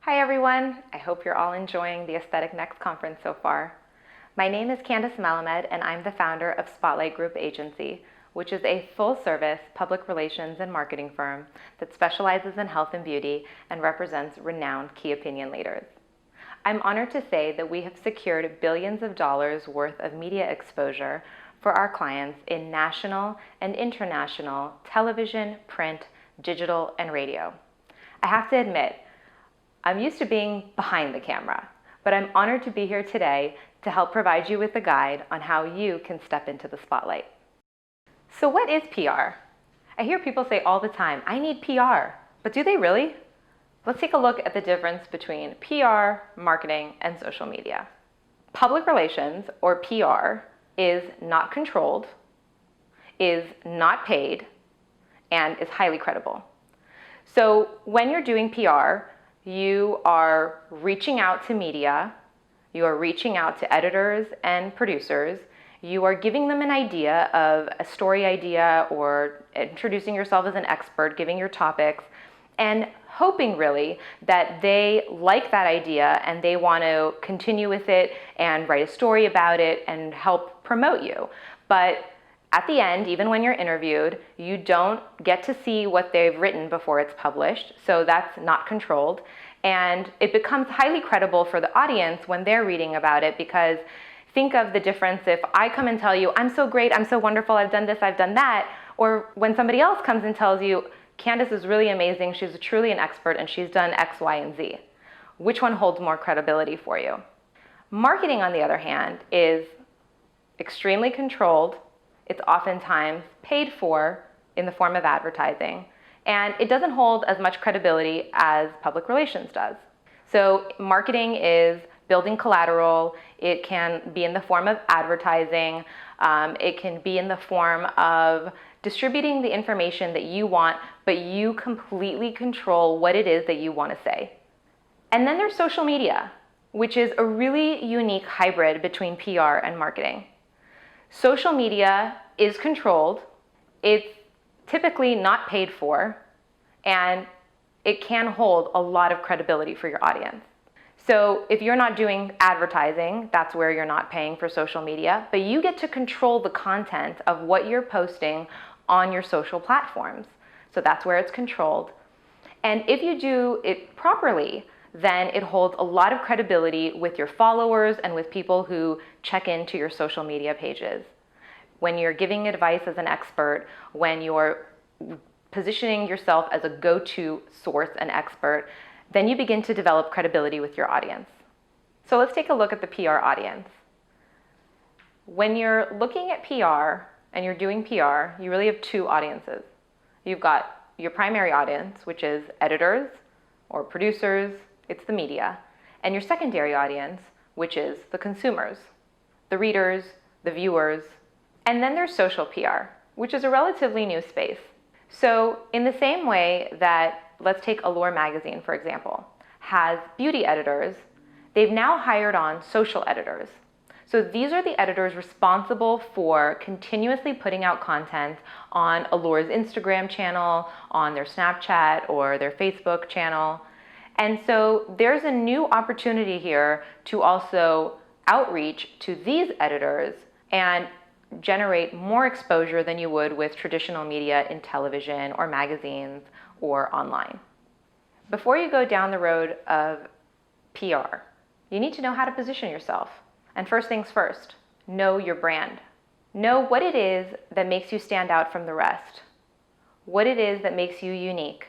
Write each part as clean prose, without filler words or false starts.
Hi everyone, I hope you're all enjoying the Aesthetic Next conference so far. My name is Candis Melamed and I'm the founder of Spotlight Group Agency, which is a full-service public relations and marketing firm that specializes in health and beauty and represents renowned key opinion leaders. I'm honored to say that we have secured billions of dollars worth of media exposure for our clients in national and international television, print, digital, and radio. I have to admit, I'm used to being behind the camera, but I'm honored to be here today to help provide you with a guide on how you can step into the spotlight. So what is PR? I hear people say all the time, I need PR, but do they really? Let's take a look at the difference between PR, marketing, and social media. Public relations, or PR, is not controlled, is not paid, and is highly credible. So when you're doing PR, you are reaching out to media, you are reaching out to editors and producers, you are giving them an idea of a story idea or introducing yourself as an expert, giving your topics, and hoping really that they like that idea and they want to continue with it and write a story about it and help promote you. But at the end, even when you're interviewed, you don't get to see what they've written before it's published, so that's not controlled. And it becomes highly credible for the audience when they're reading about it, because think of the difference if I come and tell you, I'm so great, I'm so wonderful, I've done this, I've done that, or when somebody else comes and tells you, Candis is really amazing, she's truly an expert, and she's done X, Y, and Z. Which one holds more credibility for you? Marketing, on the other hand, is extremely controlled. It's oftentimes paid for in the form of advertising, and it doesn't hold as much credibility as public relations does. So marketing is building collateral. It can be in the form of advertising. It can be in the form of distributing the information that you want, but you completely control what it is that you want to say. And then there's social media, which is a really unique hybrid between PR and marketing. Social media is controlled, it's typically not paid for, and it can hold a lot of credibility for your audience. So if you're not doing advertising, that's where you're not paying for social media, but you get to control the content of what you're posting on your social platforms. So that's where it's controlled. And if you do it properly, then it holds a lot of credibility with your followers and with people who check into your social media pages. When you're giving advice as an expert, when you're positioning yourself as a go-to source and expert, then you begin to develop credibility with your audience. So let's take a look at the PR audience. When you're looking at PR and you're doing PR, you really have two audiences. You've got your primary audience, which is editors or producers, it's the media, and your secondary audience, which is the consumers, the readers, the viewers, and then there's social PR, which is a relatively new space. So in the same way that, let's take Allure magazine, for example, has beauty editors, they've now hired on social editors. So these are the editors responsible for continuously putting out content on Allure's Instagram channel, on their Snapchat or their Facebook channel. And so there's a new opportunity here to also outreach to these editors and generate more exposure than you would with traditional media in television or magazines or online. Before you go down the road of PR, you need to know how to position yourself. And first things first, know your brand. Know what it is that makes you stand out from the rest, what it is that makes you unique,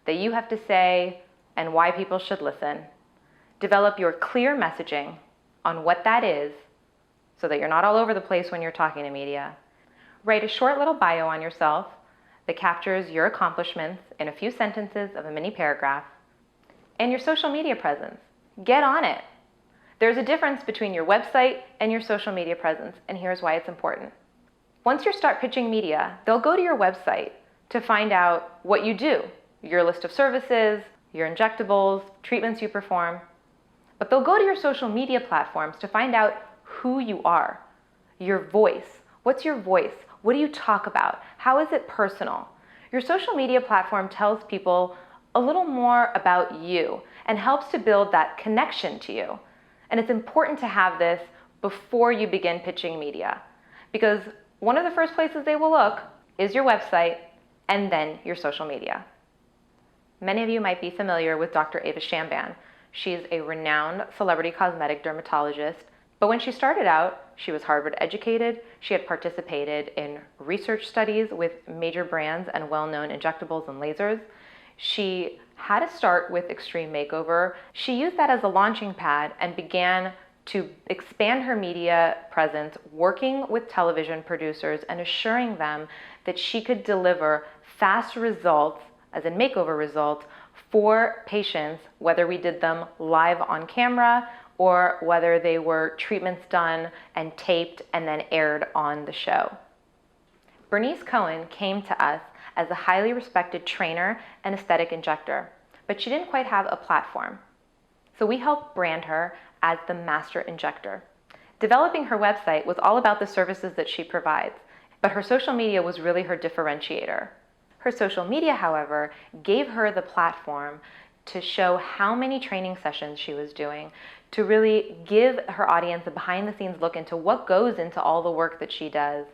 that you have to say and why people should listen. Develop your clear messaging on what that is so that you're not all over the place when you're talking to media. Write a short little bio on yourself that captures your accomplishments in a few sentences of a mini paragraph. And your social media presence. Get on it. There's a difference between your website and your social media presence, and here's why it's important. Once you start pitching media, they'll go to your website to find out what you do, your list of services, your injectables, treatments you perform. But they'll go to your social media platforms to find out who you are, your voice. What's your voice? What do you talk about? How is it personal? Your social media platform tells people a little more about you and helps to build that connection to you. And it's important to have this before you begin pitching media, because one of the first places they will look is your website and then your social media. Many of you might be familiar with Dr. Ava Shamban. She's a renowned celebrity cosmetic dermatologist, but when she started out, she was Harvard educated. She had participated in research studies with major brands and well-known injectables and lasers. She had to start with Extreme Makeover. She used that as a launching pad and began to expand her media presence, working with television producers and assuring them that she could deliver fast results, as in makeover results, for patients, whether we did them live on camera or whether they were treatments done and taped and then aired on the show. Bernice Cohen came to us as a highly respected trainer and aesthetic injector, but she didn't quite have a platform. So we helped brand her as the master injector. Developing her website was all about the services that she provides, but her social media was really her differentiator. Her social media, however, gave her the platform to show how many training sessions she was doing, to really give her audience a behind-the-scenes look into what goes into all the work that she does,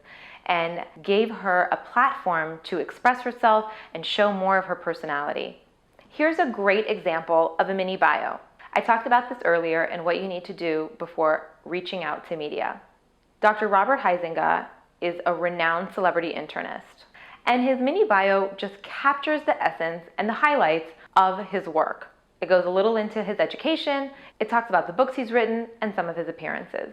and gave her a platform to express herself and show more of her personality. Here's a great example of a mini bio. I talked about this earlier and what you need to do before reaching out to media. Dr. Robert Huizinga is a renowned celebrity internist, and his mini bio just captures the essence and the highlights of his work. It goes a little into his education, it talks about the books he's written, and some of his appearances.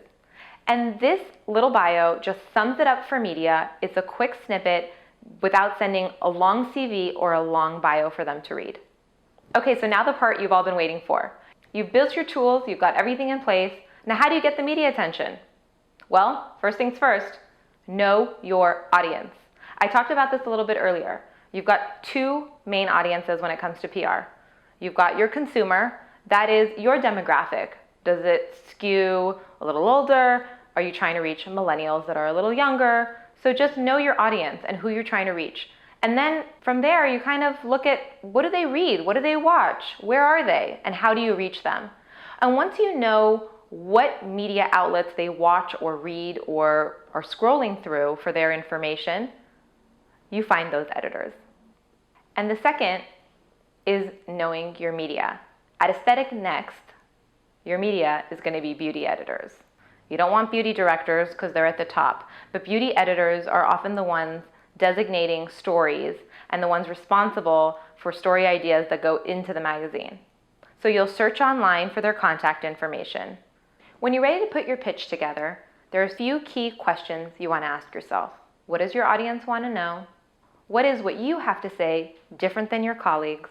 And this little bio just sums it up for media. It's a quick snippet without sending a long CV or a long bio for them to read. Okay, so now the part you've all been waiting for. You've built your tools, you've got everything in place. Now how do you get the media attention? Well, first things first, know your audience. I talked about this a little bit earlier. You've got two main audiences when it comes to PR. You've got your consumer, that is your demographic. Does it skew a little older? Are you trying to reach millennials that are a little younger? So just know your audience and who you're trying to reach. And then from there, you kind of look at what do they read? What do they watch? Where are they? And how do you reach them? And once you know what media outlets they watch or read or are scrolling through for their information, you find those editors. And the second is knowing your media. At Aesthetic Next, your media is going to be beauty editors. You don't want beauty directors because they're at the top, but beauty editors are often the ones designating stories and the ones responsible for story ideas that go into the magazine. So you'll search online for their contact information. When you're ready to put your pitch together, there are a few key questions you want to ask yourself. What does your audience want to know? What is what you have to say different than your colleagues?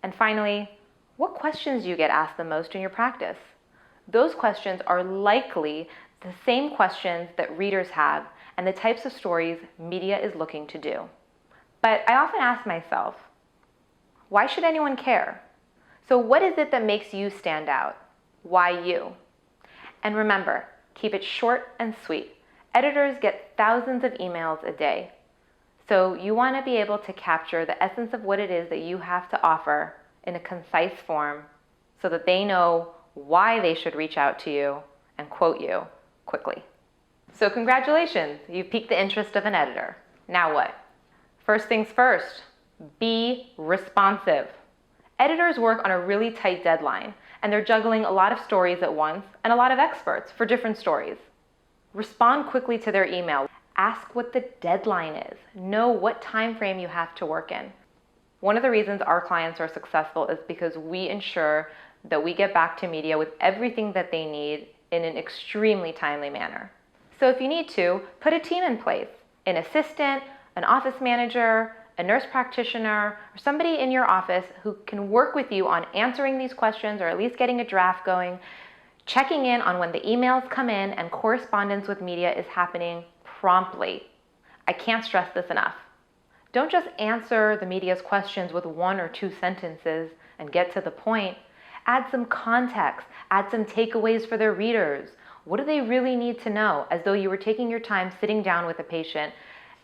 And finally, what questions do you get asked the most in your practice? Those questions are likely the same questions that readers have and the types of stories media is looking to do. But I often ask myself, why should anyone care? So what is it that makes you stand out? Why you? And remember, keep it short and sweet. Editors get thousands of emails a day. So you want to be able to capture the essence of what it is that you have to offer in a concise form so that they know why they should reach out to you and quote you quickly. So congratulations, you've piqued the interest of an editor. Now what? First things first, be responsive. Editors work on a really tight deadline, and they're juggling a lot of stories at once and a lot of experts for different stories. Respond quickly to their email. Ask what the deadline is. Know what time frame you have to work in. One of the reasons our clients are successful is because we ensure that we get back to media with everything that they need in an extremely timely manner. So if you need to, put a team in place, an assistant, an office manager, a nurse practitioner, or somebody in your office who can work with you on answering these questions or at least getting a draft going, checking in on when the emails come in and correspondence with media is happening promptly. I can't stress this enough. Don't just answer the media's questions with one or two sentences and get to the point. Add some context, add some takeaways for their readers. What do they really need to know? As though you were taking your time sitting down with a patient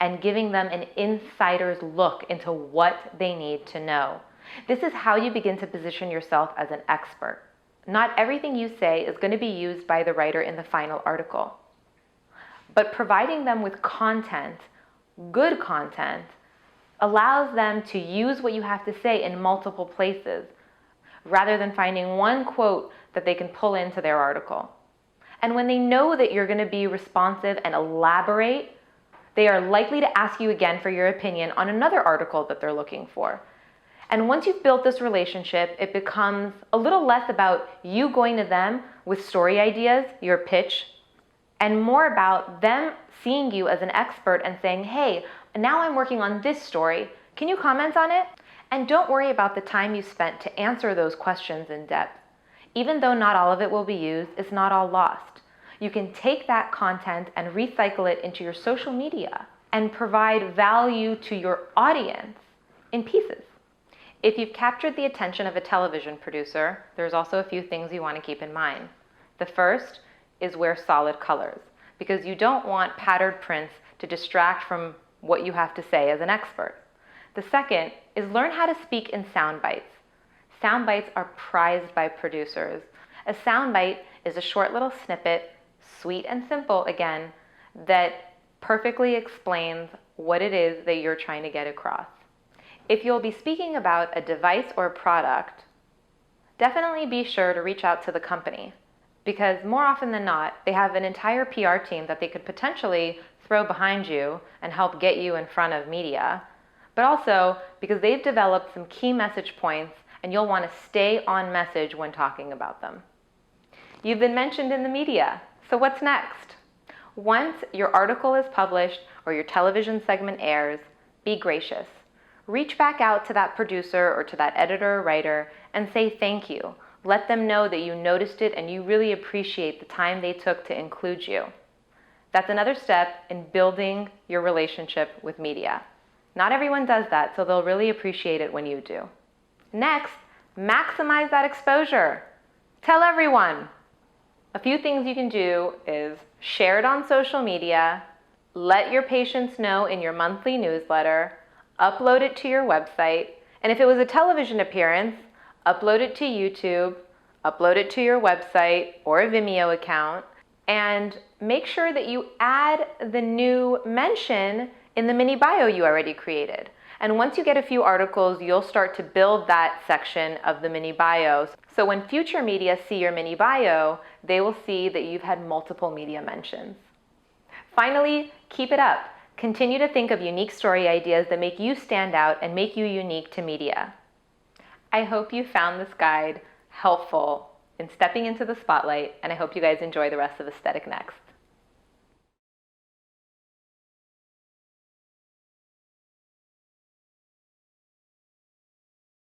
and giving them an insider's look into what they need to know. This is how you begin to position yourself as an expert. Not everything you say is going to be used by the writer in the final article, but providing them with content, good content, allows them to use what you have to say in multiple places, rather than finding one quote that they can pull into their article. And when they know that you're going to be responsive and elaborate, they are likely to ask you again for your opinion on another article that they're looking for. And once you've built this relationship, it becomes a little less about you going to them with story ideas, your pitch, and more about them seeing you as an expert and saying, hey, now I'm working on this story. Can you comment on it? And don't worry about the time you spent to answer those questions in depth. Even though not all of it will be used, it's not all lost. You can take that content and recycle it into your social media and provide value to your audience in pieces. If you've captured the attention of a television producer, there's also a few things you want to keep in mind. The first is wear solid colors, because you don't want patterned prints to distract from what you have to say as an expert. The second is learn how to speak in sound bites. Sound bites are prized by producers. A sound bite is a short little snippet, sweet and simple again, that perfectly explains what it is that you're trying to get across. If you'll be speaking about a device or product, definitely be sure to reach out to the company, because more often than not, they have an entire PR team that they could potentially throw behind you and help get you in front of media, but also because they've developed some key message points and you'll want to stay on message when talking about them. You've been mentioned in the media, so what's next? Once your article is published or your television segment airs, be gracious. Reach back out to that producer or to that editor or writer and say thank you. Let them know that you noticed it and you really appreciate the time they took to include you. That's another step in building your relationship with media. Not everyone does that, so they'll really appreciate it when you do. Next, maximize that exposure. Tell everyone. A few things you can do is share it on social media, let your patients know in your monthly newsletter, upload it to your website, and if it was a television appearance, upload it to YouTube, upload it to your website or a Vimeo account, and make sure that you add the new mention in the mini bio you already created. And once you get a few articles, you'll start to build that section of the mini bio. So when future media see your mini bio, they will see that you've had multiple media mentions. Finally, keep it up. Continue to think of unique story ideas that make you stand out and make you unique to media. I hope you found this guide helpful in stepping into the spotlight, and I hope you guys enjoy the rest of Aesthetic Next.